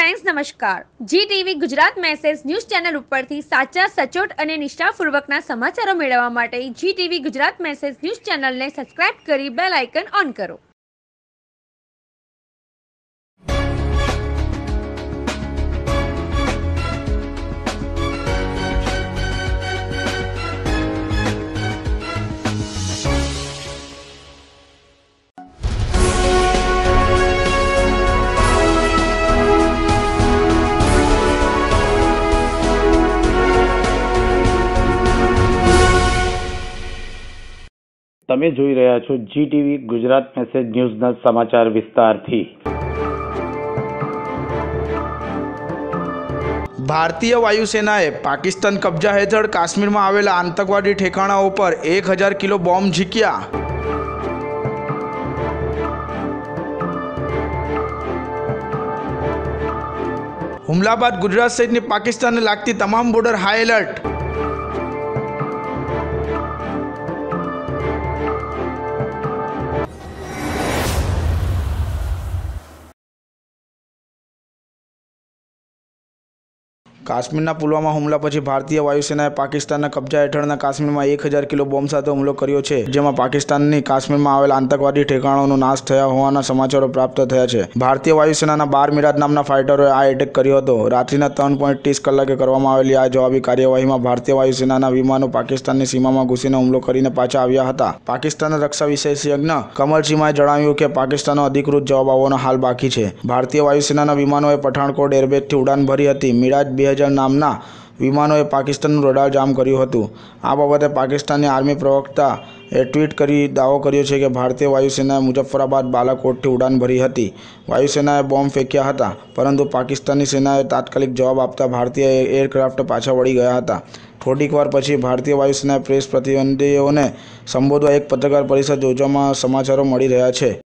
Friends નમસ્કાર। G TV Gujarat message news channel ઉપરથી સાચા સચોટ અને નિષ્ઠાપૂર્વકના સમાચારો મેળવવા માટે G TV Gujarat message news ચેનલને સબસ્ક્રાઇબ કરી બેલ આઇકન ઓન કરો। તમે જોઈ રહ્યા છો જી ટીવી ગુજરાત મેસેજ ન્યૂઝના સમાચાર વિસ્તારથી। ભારતીય વાયુસેનાએ પાકિસ્તાન કબજા હેઠળ કાશ્મીરમાં આવેલા આતંકવાદી ઠેકાણાઓ પર 1000 કિલો બોમ્બ ઝીક્યા। હુમલા બાદ ગુજરાત સહિતની પાકિસ્તાનને લાગતી તમામ બોર્ડર હાઈ એલર્ટ। કાશ્મીરના પુલવામા હુમલા પછી ભારતીય વાયુસેનાએ પાકિસ્તાનના કબજા હેઠળના કાશ્મીરમાં 1000 કિલો બોમ્બ સાથે હુમલો કર્યો છે, જેમાં પાકિસ્તાનની કાશ્મીરમાં આવેલા આતંકવાદી ઠેકાણાઓનો નાશ થયા હોવાના સમાચારો પ્રાપ્ત થયા છે। ભારતીય વાયુસેનાના 12 મિરાજ નામના ફાઇટરોએ આ એટેક કર્યો હતો। રાત્રિના 3:30 કલાકે કરવામાં આવેલી આ જવાબી કાર્યવાહીમાં ભારતીય વાયુસેનાના વિમાનો પાકિસ્તાનની સીમામાં ઘૂસીને હુમલો કરીને પાછા આવ્યા હતા। પાકિસ્તાનના રક્ષા વિશેષજ્ઞ કમર ચીમાએ જણાવ્યું કે પાકિસ્તાનનો અધિકૃત જવાબ આવવાનો હાલ બાકી છે। ભારતીય વાયુસેનાના વિમાનોએ પઠાણકોટ એરબેઝથી ઉડાન ભરી હતી। મિરાજ 2000 નામના વિમાનોએ પાકિસ્તાનનું રડાર જામ કર્યું હતું। આ બાબતે પાકિસ્તાનની આર્મી પ્રવક્તાએ ટ્વીટ કરી દાવો કર્યો છે કે ભારતીય વાયુસેનાએ મુઝફ્ફરાબાદ બાલાકોટથી ઉડાન ભરી હતી। વાયુસેનાએ બોમ્બ ફેંક્યા હતા, પરંતુ પાકિસ્તાની સેનાએ તાત્કાલિક જવાબ આપતા ભારતીય એરક્રાફ્ટ પાછા વળી ગયા હતા। થોડીક વાર પછી ભારતીય વાયુસેનાએ પ્રેસ પ્રતિનિધિઓને સંબોધવા એક પત્રકાર પરિષદ યોજવામાં સમાચારો મળી રહ્યા છે।